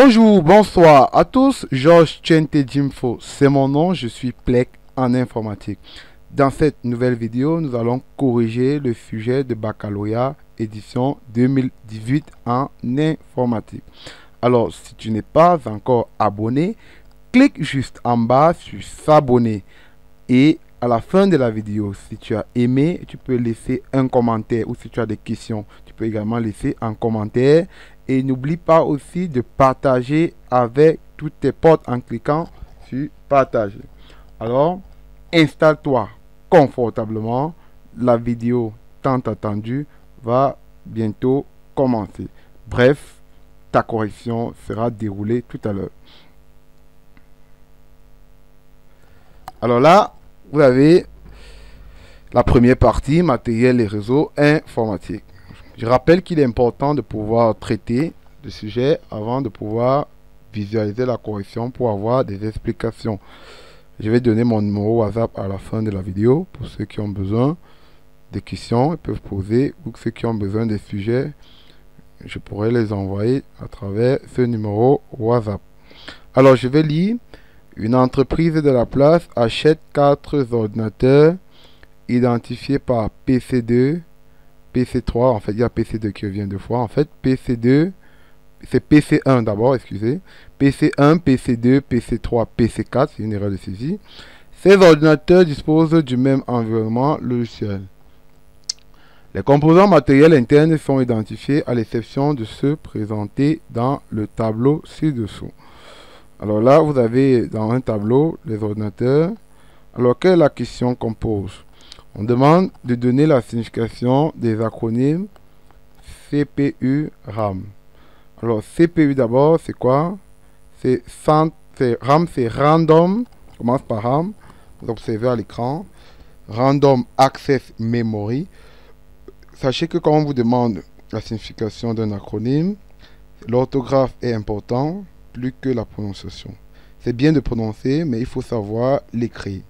Bonjour, bonsoir à tous, Georges Chente Jimfo, c'est mon nom, je suis Plec en informatique. Dans cette nouvelle vidéo, nous allons corriger le sujet de baccalauréat édition 2018 en informatique. Alors, si tu n'es pas encore abonné, clique juste en bas sur s'abonner et à la fin de la vidéo, si tu as aimé, tu peux laisser un commentaire ou si tu as des questions, tu peux également laisser un commentaire. Et n'oublie pas aussi de partager avec tous tes potes en cliquant sur partager. Alors, installe-toi confortablement. La vidéo tant attendue va bientôt commencer. Bref, ta correction sera déroulée tout à l'heure. Alors là, vous avez la première partie, matériel et réseaux informatiques. Je rappelle qu'il est important de pouvoir traiter le sujet avant de pouvoir visualiser la correction pour avoir des explications. Je vais donner mon numéro WhatsApp à la fin de la vidéo pour ceux qui ont besoin des questions, ils peuvent poser, ou ceux qui ont besoin des sujets, je pourrais les envoyer à travers ce numéro WhatsApp. Alors je vais lire. Une entreprise de la place achète 4 ordinateurs identifiés par PC2, PC3, en fait il y a PC2 qui revient deux fois, en fait PC2, c'est PC1 d'abord, excusez, PC1, PC2, PC3, PC4, c'est une erreur de saisie. Ces ordinateurs disposent du même environnement logiciel. Les composants matériels internes sont identifiés à l'exception de ceux présentés dans le tableau ci-dessous. Alors là, vous avez dans un tableau les ordinateurs. Alors, quelle est la question qu'on pose? On demande de donner la signification des acronymes CPU, RAM. Alors, CPU d'abord, c'est quoi? C'est RAM, c'est Random. On commence par RAM. Vous observez à l'écran. Random Access Memory. Sachez que quand on vous demande la signification d'un acronyme, l'orthographe est important, plus que la prononciation. C'est bien de prononcer, mais il faut savoir l'écrire.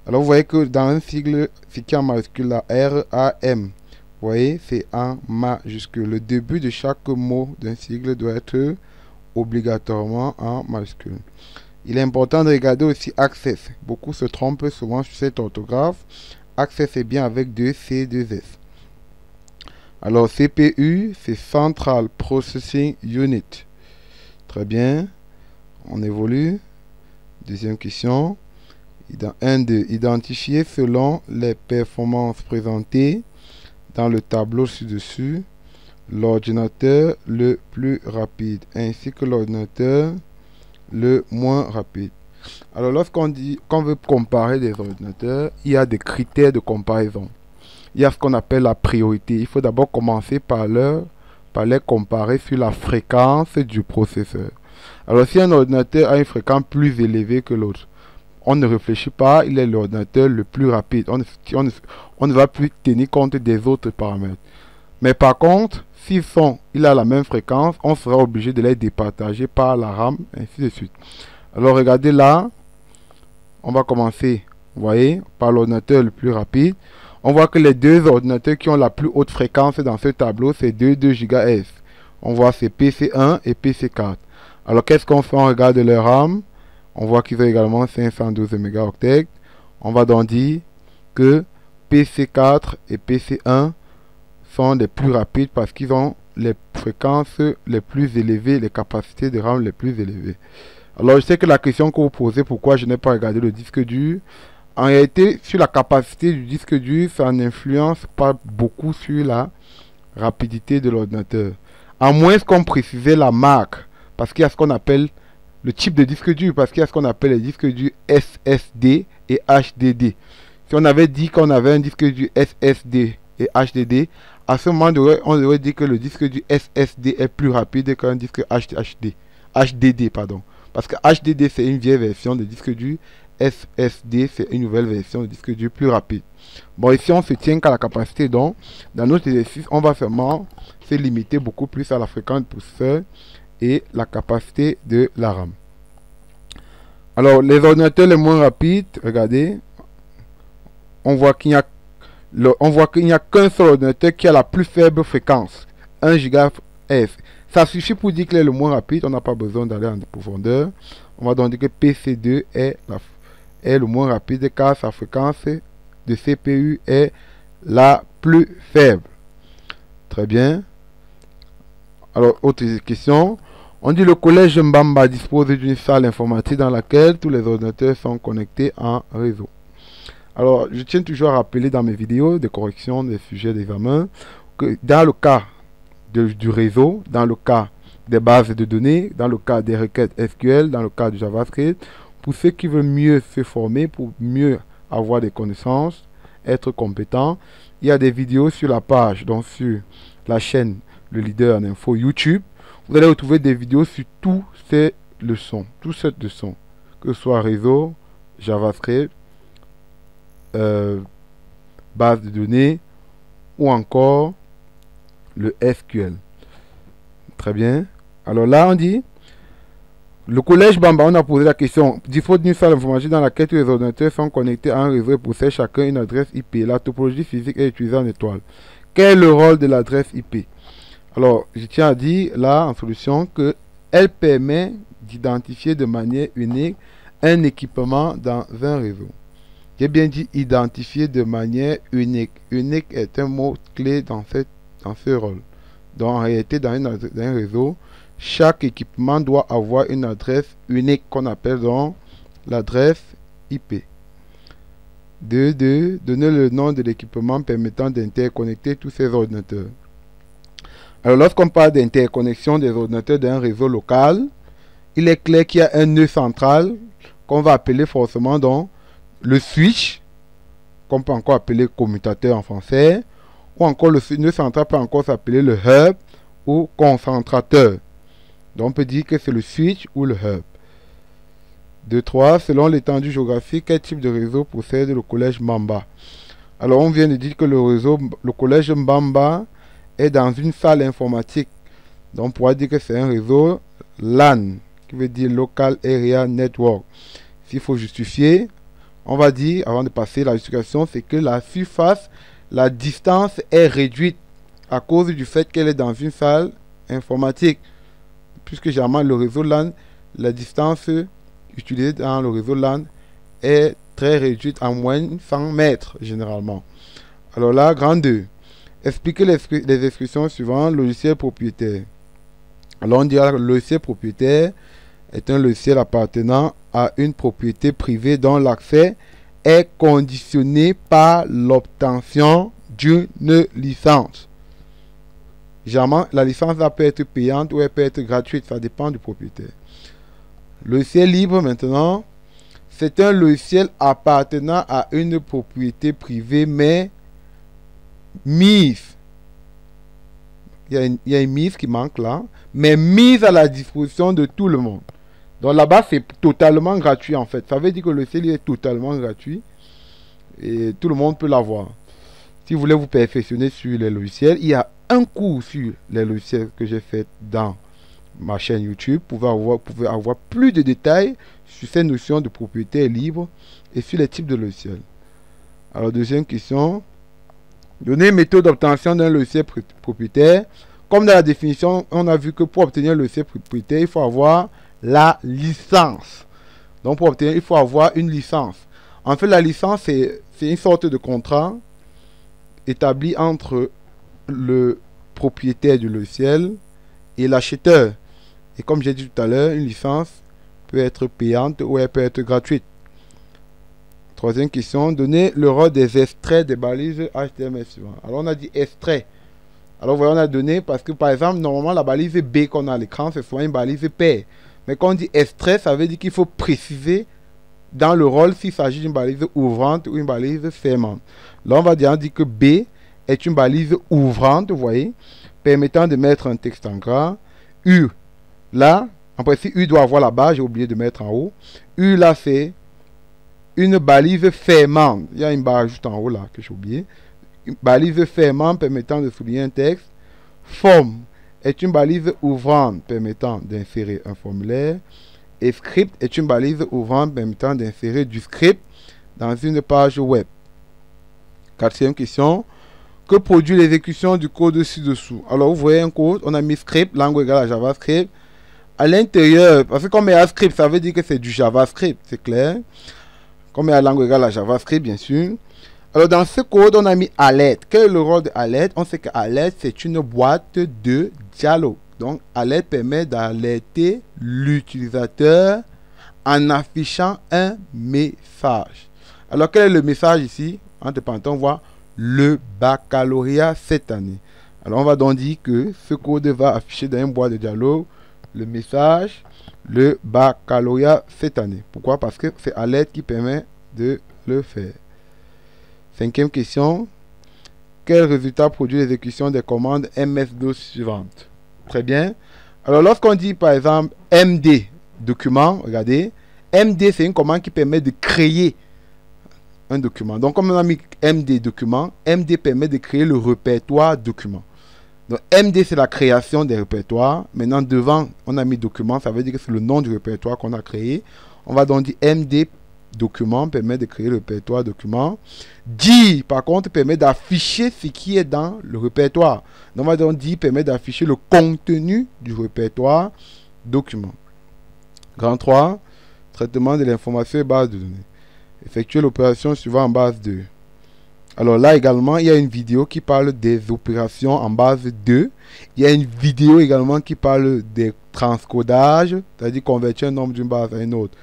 Alors, vous voyez que dans un sigle, c'est qui en majuscule la RAM. Vous voyez, c'est en majuscule. Le début de chaque mot d'un sigle doit être obligatoirement en majuscule. Il est important de regarder aussi Access. Beaucoup se trompent souvent sur cette orthographe. Access est bien avec deux C, deux S. Alors, CPU, c'est Central Processing Unit. Très bien. On évolue. Deuxième question. 1-2. Identifier selon les performances présentées dans le tableau ci-dessus l'ordinateur le plus rapide ainsi que l'ordinateur le moins rapide. Alors lorsqu'on veut comparer des ordinateurs, il y a des critères de comparaison. Il y a ce qu'on appelle la priorité. Il faut d'abord commencer par les comparer sur la fréquence du processeur. Alors si un ordinateur a une fréquence plus élevée que l'autre, on ne réfléchit pas, il est l'ordinateur le plus rapide. On ne va plus tenir compte des autres paramètres. Mais par contre, il a la même fréquence, on sera obligé de les départager par la RAM, ainsi de suite. Alors regardez là, on va commencer, vous voyez, par l'ordinateur le plus rapide. On voit que les deux ordinateurs qui ont la plus haute fréquence dans ce tableau, c'est 2 GHz. On voit c'est PC1 et PC4. Alors qu'est-ce qu'on fait? On regarde leur RAM. On voit qu'ils ont également 512 mégaoctets. On va donc dire que PC4 et PC1 sont les plus rapides parce qu'ils ont les fréquences les plus élevées, les capacités de RAM les plus élevées. Alors je sais que la question que vous posez, pourquoi je n'ai pas regardé le disque dur, en réalité sur la capacité du disque dur, ça n'influence pas beaucoup sur la rapidité de l'ordinateur. À moins qu'on précisait la marque, parce qu'il y a ce qu'on appelle le type de disque dur, parce qu'il y a ce qu'on appelle les disques durs SSD et HDD. Si on avait dit qu'on avait un disque dur SSD et HDD, à ce moment, on devrait dire que le disque dur SSD est plus rapide qu'un disque HDD, pardon. Parce que HDD, c'est une vieille version de disque dur. SSD, c'est une nouvelle version de disque dur plus rapide. Bon, ici, on se tient qu'à la capacité. Donc, dans notre exercice, on va seulement se limiter beaucoup plus à la fréquence du processeur et la capacité de la RAM. Alors, les ordinateurs les moins rapides, regardez, on voit qu'il n'y a qu'un seul ordinateur qui a la plus faible fréquence, 1 GHz. Ça suffit pour dire qu'il est le moins rapide. On n'a pas besoin d'aller en profondeur. On va donc dire que PC2 est le moins rapide car sa fréquence de CPU est la plus faible. Très bien. Alors, autre question. On dit le collège Mbamba dispose d'une salle informatique dans laquelle tous les ordinateurs sont connectés en réseau. Alors, je tiens toujours à rappeler dans mes vidéos de correction des sujets d'examen que dans le cas du réseau, dans le cas des bases de données, dans le cas des requêtes SQL, dans le cas du JavaScript, pour ceux qui veulent mieux se former, pour mieux avoir des connaissances, être compétents, il y a des vidéos sur la page, donc sur la chaîne Le Leader en Info YouTube. Vous allez retrouver des vidéos sur toutes ces leçons, que ce soit réseau, JavaScript, base de données ou encore le SQL. Très bien. Alors là, on dit le collège Bamba, on a posé la question. Dispose d'une salle informatique dans laquelle tous les ordinateurs sont connectés à un réseau et possèdent chacun une adresse IP. La topologie physique est utilisée en étoile. Quel est le rôle de l'adresse IP? Alors, je tiens à dire là en solution que elle permet d'identifier de manière unique un équipement dans un réseau. J'ai bien dit identifier de manière unique. Unique est un mot clé dans ce rôle. Donc en réalité, dans un réseau, chaque équipement doit avoir une adresse unique qu'on appelle donc l'adresse IP. 2. Donner le nom de l'équipement permettant d'interconnecter tous ces ordinateurs. Alors lorsqu'on parle d'interconnexion des ordinateurs d'un réseau local, il est clair qu'il y a un nœud central qu'on va appeler forcément donc le switch, qu'on peut encore appeler commutateur en français, ou encore le nœud central peut encore s'appeler le hub ou concentrateur. Donc on peut dire que c'est le switch ou le hub. 2.3. Selon l'étendue géographique, quel type de réseau possède le collège Mbamba? Alors on vient de dire que le collège Mbamba est dans une salle informatique. Donc on pourrait dire que c'est un réseau LAN, qui veut dire Local Area Network. S'il faut justifier, on va dire, avant de passer la justification, c'est que la surface, la distance est réduite à cause du fait qu'elle est dans une salle informatique. Puisque généralement le réseau LAN, la distance utilisée dans le réseau LAN est très réduite, en moins de 100 mètres généralement. Alors là, grand 2. Expliquez les expressions suivantes. Logiciel propriétaire. Alors on dira que le logiciel propriétaire est un logiciel appartenant à une propriété privée dont l'accès est conditionné par l'obtention d'une licence. Généralement, la licence là peut être payante ou elle peut être gratuite, ça dépend du propriétaire. Logiciel libre maintenant, c'est un logiciel appartenant à une propriété privée mais mise. Il y a une mise qui manque là, mais mise à la disposition de tout le monde. Donc là-bas, c'est totalement gratuit en fait. Ça veut dire que le logiciel est totalement gratuit et tout le monde peut l'avoir. Si vous voulez vous perfectionner sur les logiciels, il y a un cours sur les logiciels que j'ai fait dans ma chaîne YouTube. Vous pouvez avoir plus de détails sur ces notions de propriété libre et sur les types de logiciels. Alors, deuxième question. Donner une méthode d'obtention d'un logiciel propriétaire. Comme dans la définition, on a vu que pour obtenir le logiciel propriétaire, il faut avoir la licence. Donc pour obtenir, il faut avoir une licence. En fait, la licence, c'est une sorte de contrat établi entre le propriétaire du logiciel et l'acheteur. Et comme j'ai dit tout à l'heure, une licence peut être payante ou elle peut être gratuite. Troisième question, donner le rôle des extraits des balises HTML suivantes. Alors on a dit extrait. Alors voyons, on a donné parce que par exemple, normalement la balise B qu'on a à l'écran, c'est souvent une balise paire. Mais quand on dit extrait, ça veut dire qu'il faut préciser dans le rôle s'il s'agit d'une balise ouvrante ou une balise fermante. Là on dit que B est une balise ouvrante, vous voyez, permettant de mettre un texte en gras. U, là, en principe U doit avoir la barre, j'ai oublié de mettre en haut. U là c'est une balise fermante. Il y a une barre juste en haut là que j'ai oublié. Une balise fermante permettant de souligner un texte. Forme est une balise ouvrante permettant d'insérer un formulaire. Et script est une balise ouvrante permettant d'insérer du script dans une page web. Quatrième question. que produit l'exécution du code ci-dessous. Alors, vous voyez un code, on a mis script, langue égale à JavaScript. À l'intérieur, parce que comme il y a script, ça veut dire que c'est du JavaScript, c'est clair. Comme il y a langue égale à JavaScript, bien sûr. Alors, dans ce code, on a mis alert. Quel est le rôle de alert? On sait que alert, c'est une boîte de dialogue. Donc, alert permet d'alerter l'utilisateur en affichant un message. Alors, quel est le message ici? Entre parenthèses, on voit le baccalauréat cette année. Alors, on va donc dire que ce code va afficher dans une boîte de dialogue le message le baccalauréat cette année. Pourquoi? Parce que c'est alert qui permet de le faire. Cinquième question. Quel résultat produit l'exécution des commandes MS-DOS suivantes? Très bien. Alors, lorsqu'on dit par exemple MD, document, regardez, MD, c'est une commande qui permet de créer un document. Donc, comme on a mis MD, document, MD permet de créer le répertoire document. Donc, MD, c'est la création des répertoires. Maintenant, devant, on a mis document, ça veut dire que c'est le nom du répertoire qu'on a créé. On va donc dire MD, document, permet de créer le répertoire document. Dire, par contre, permet d'afficher ce qui est dans le répertoire. Donc, on va donc dire, permet d'afficher le contenu du répertoire document. Grand 3, traitement de l'information et base de données. Effectuer l'opération suivant en base 2. Alors là également, il y a une vidéo qui parle des opérations en base 2. Il y a une vidéo également qui parle des transcodages, c'est-à-dire convertir un nombre d'une base à une autre.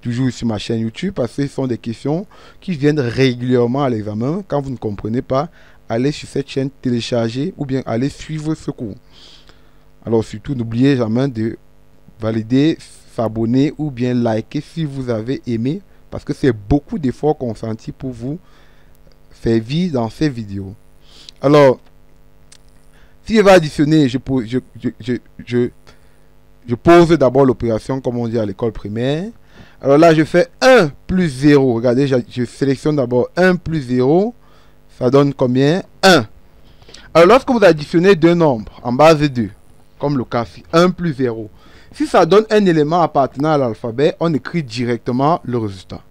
Toujours sur ma chaîne YouTube, parce que ce sont des questions qui viennent régulièrement à l'examen. Quand vous ne comprenez pas, allez sur cette chaîne, télécharger ou bien allez suivre ce cours. Alors surtout, n'oubliez jamais de valider, s'abonner ou bien liker si vous avez aimé, parce que c'est beaucoup d'efforts consentis pour vous faire vivre dans ces vidéos. Alors, si je vais additionner, je pose d'abord l'opération comme on dit à l'école primaire. Alors là, je fais 1 plus 0. Regardez, je sélectionne d'abord 1 plus 0. Ça donne combien? 1. Alors, lorsque vous additionnez deux nombres en base 2, comme le cas ici, 1 plus 0, si ça donne un élément appartenant à l'alphabet, on écrit directement le résultat.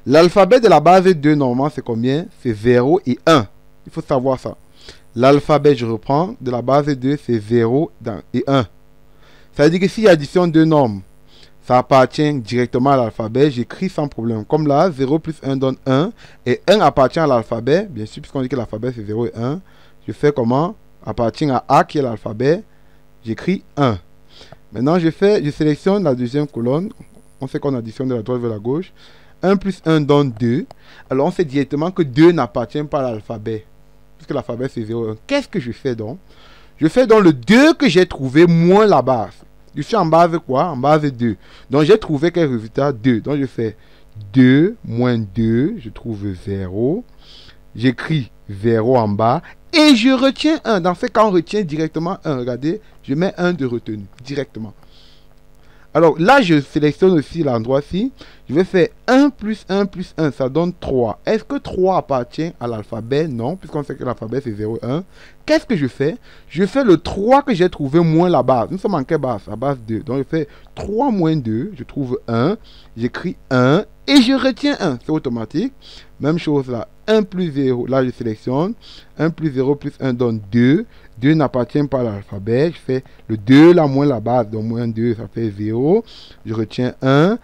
L'alphabet de la base 2, normalement, c'est combien? C'est 0 et 1. Il faut savoir ça. L'alphabet, je reprends, de la base 2, c'est 0 et 1. Ça veut dire que si j'additionne deux nombres, ça appartient directement à l'alphabet, j'écris sans problème. Comme là, 0 plus 1 donne 1. Et 1 appartient à l'alphabet, bien sûr, puisqu'on dit que l'alphabet, c'est 0 et 1. Je fais comment? Appartient à A qui est l'alphabet. J'écris 1. Maintenant, je sélectionne la deuxième colonne. On sait qu'on additionne de la droite vers la gauche. 1 plus 1 donne 2. Alors, on sait directement que 2 n'appartient pas à l'alphabet. Puisque l'alphabet, c'est 0 et 1. Qu'est-ce que je fais donc? Je fais donc le 2 que j'ai trouvé moins la base. Je suis en base quoi? En base 2. Donc, j'ai trouvé quel résultat? 2. Donc, je fais 2 moins 2. Je trouve 0. J'écris 0 en bas. Et je retiens 1. Dans ce cas, on retient directement 1. Regardez, je mets 1 de retenu directement. Alors là, je sélectionne aussi l'endroit-ci. Je vais faire 1 plus 1 plus 1. Ça donne 3. Est-ce que 3 appartient à l'alphabet? Non, puisqu'on sait que l'alphabet, c'est 0 et 1. Qu'est-ce que je fais? Je fais le 3 que j'ai trouvé moins la base. Nous sommes en quelle base? À base 2. Donc, je fais 3 moins 2. Je trouve 1. J'écris 1. Et je retiens 1. C'est automatique. Même chose là. 1 plus 0. Là, je sélectionne. 1 plus 0 plus 1 donne 2. 2 n'appartient pas à l'alphabet. Je fais le 2 là moins la base. Donc, moins 2, ça fait 0. Je retiens 1.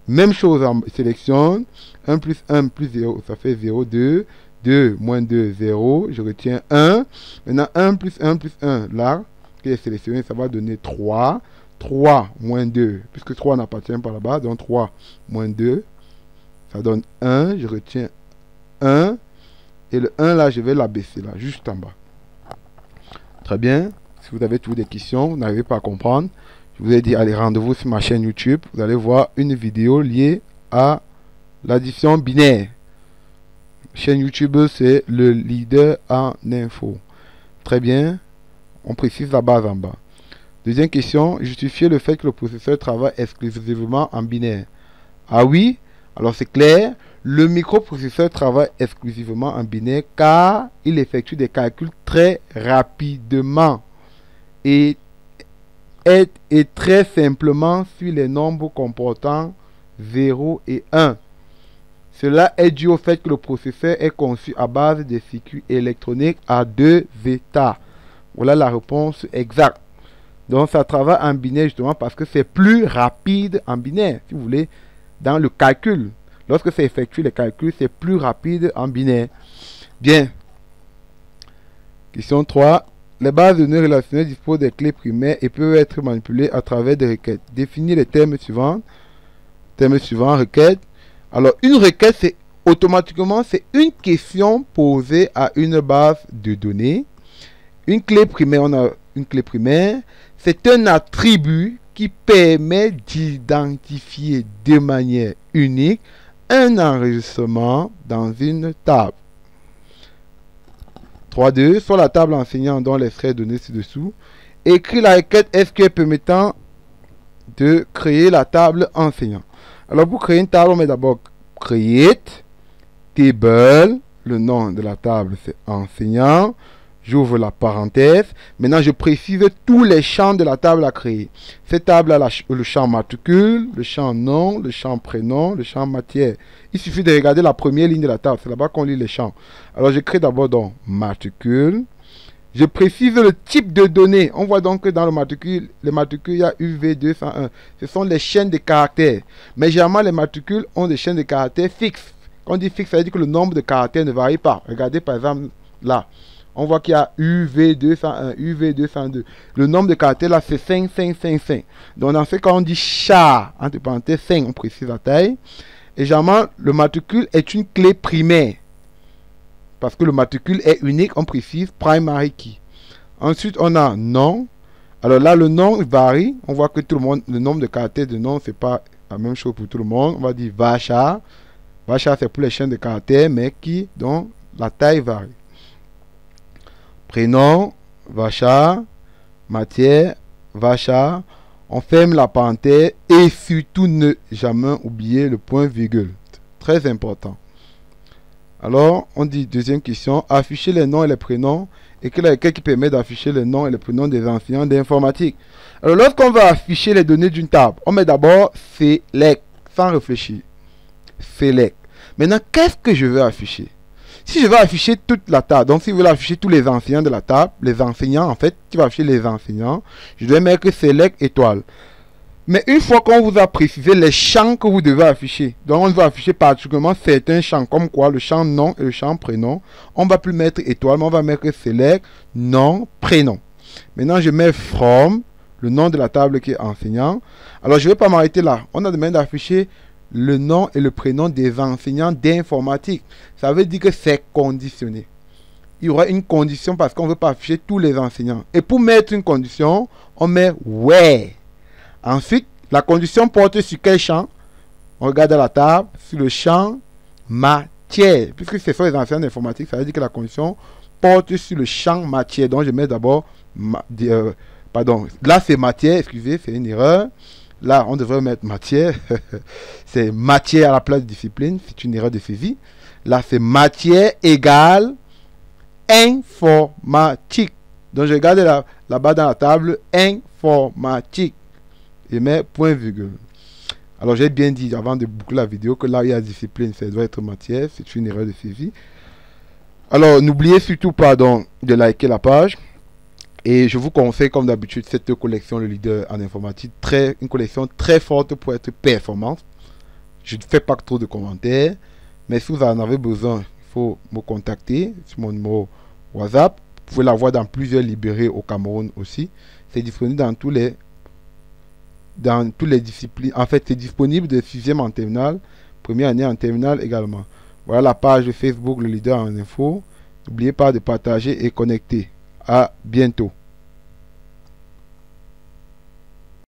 Même chose en sélection. 1 plus 0, ça fait 0. 2. 2 moins 2, 0. Je retiens 1. Maintenant, 1 plus 1 plus 1. Là, que j'ai sélectionné, ça va donner 3. 3 moins 2. Puisque 3 n'appartient pas à la base. Donc, 3 moins 2. Ça donne 1. Je retiens 1. Et le 1 là, je vais l'abaisser là, juste en bas. Très bien. Si vous avez toujours des questions, vous n'arrivez pas à comprendre, je vous ai dit, allez, rendez-vous sur ma chaîne YouTube. Vous allez voir une vidéo liée à l'addition binaire. Chaîne YouTube, c'est le leader en info. Très bien. On précise la base en bas. Deuxième question, justifier le fait que le processeur travaille exclusivement en binaire. Ah oui, alors c'est clair. Le microprocesseur travaille exclusivement en binaire car il effectue des calculs très rapidement et très simplement sur les nombres comportant 0 et 1. Cela est dû au fait que le processeur est conçu à base de circuits électroniques à 2 états. Voilà la réponse exacte. Donc ça travaille en binaire justement parce que c'est plus rapide en binaire, si vous voulez, dans le calcul. Lorsque ça effectue les calculs, c'est plus rapide en binaire. Bien. Question 3. Les bases de données relationnelles disposent des clés primaires et peuvent être manipulées à travers des requêtes. Définis les termes suivants. Terme suivant, requête. Alors, une requête, c'est automatiquement, c'est une question posée à une base de données. Une clé primaire, on a une clé primaire. C'est un attribut qui permet d'identifier de manière unique un enregistrement dans une table. 3.2. Sur la table enseignant dont les frais donnés ci-dessous, écris la requête SQL permettant de créer la table enseignant. Alors pour créer une table, on met d'abord create table. Le nom de la table c'est enseignant. J'ouvre la parenthèse. Maintenant, je précise tous les champs de la table à créer. Cette table a le champ matricule, le champ nom, le champ prénom, le champ matière. Il suffit de regarder la première ligne de la table. C'est là-bas qu'on lit les champs. Alors, je crée d'abord dans matricule. Je précise le type de données. On voit donc que dans le matricule, il y a UV201. Ce sont les chaînes de caractères. Mais généralement, les matricules ont des chaînes de caractères fixes. Quand on dit fixe, ça veut dire que le nombre de caractères ne varie pas. Regardez par exemple là. On voit qu'il y a UV201, UV202. Le nombre de caractères là, c'est 5, 5, 5, 5. Donc, dans ce cas, on dit chat, entre parenthèses, 5, on précise la taille. Et généralement, le matricule est une clé primaire. Parce que le matricule est unique, on précise primary key. Ensuite, on a nom. Alors là, le nom varie. On voit que tout le monde, le nombre de caractères de nom, c'est pas la même chose pour tout le monde. On va dire vacha. Vacha, c'est pour les chaînes de caractères, mais qui, dont la taille varie. Prénom, vacha, matière, vacha. On ferme la parenthèse et surtout ne jamais oublier le point virgule. Très important. Alors, on dit deuxième question, afficher les noms et les prénoms. Et quel est lequel qui permet d'afficher les noms et les prénoms des enseignants d'informatique. Alors, lorsqu'on va afficher les données d'une table, on met d'abord select, sans réfléchir. Select. Maintenant, qu'est-ce que je veux afficher? Si je veux afficher toute la table, donc si je veux afficher tous les enseignants de la table, les enseignants en fait, qui va afficher les enseignants, je dois mettre select étoile. Mais une fois qu'on vous a précisé les champs que vous devez afficher, donc on va afficher particulièrement certains champs, comme quoi le champ nom et le champ prénom, on ne va plus mettre étoile, mais on va mettre select, nom, prénom. Maintenant, je mets from, le nom de la table qui est enseignant. Alors, je ne vais pas m'arrêter là. On a demandé d'afficher le nom et le prénom des enseignants d'informatique. Ça veut dire que c'est conditionné. Il y aura une condition parce qu'on ne veut pas afficher tous les enseignants. Et pour mettre une condition, on met where. Ensuite, la condition porte sur quel champ? On regarde à la table, sur le champ matière. Puisque ce sont les enseignants d'informatique, ça veut dire que la condition porte sur le champ matière. Donc, je mets d'abord, pardon, là c'est matière, excusez, c'est une erreur. Là, on devrait mettre matière. C'est matière à la place de discipline. C'est une erreur de saisie. Là, c'est matière égale informatique. Donc, je regarde là-bas dans la table, informatique. Et mets point virgule. Alors, j'ai bien dit avant de boucler la vidéo que là, il y a discipline. Ça doit être matière. C'est une erreur de saisie. Alors, n'oubliez surtout pas donc, de liker la page. Et je vous conseille, comme d'habitude, cette collection, le leader en informatique, une collection très forte pour être performante. Je ne fais pas trop de commentaires, mais si vous en avez besoin, il faut me contacter sur mon numéro WhatsApp. Vous pouvez l'avoir dans plusieurs librairies au Cameroun aussi. C'est disponible dans tous les disciplines. En fait, c'est disponible de 6e en terminale, première année en terminale également. Voilà la page Facebook, le leader en info. N'oubliez pas de partager et connecter. À bientôt.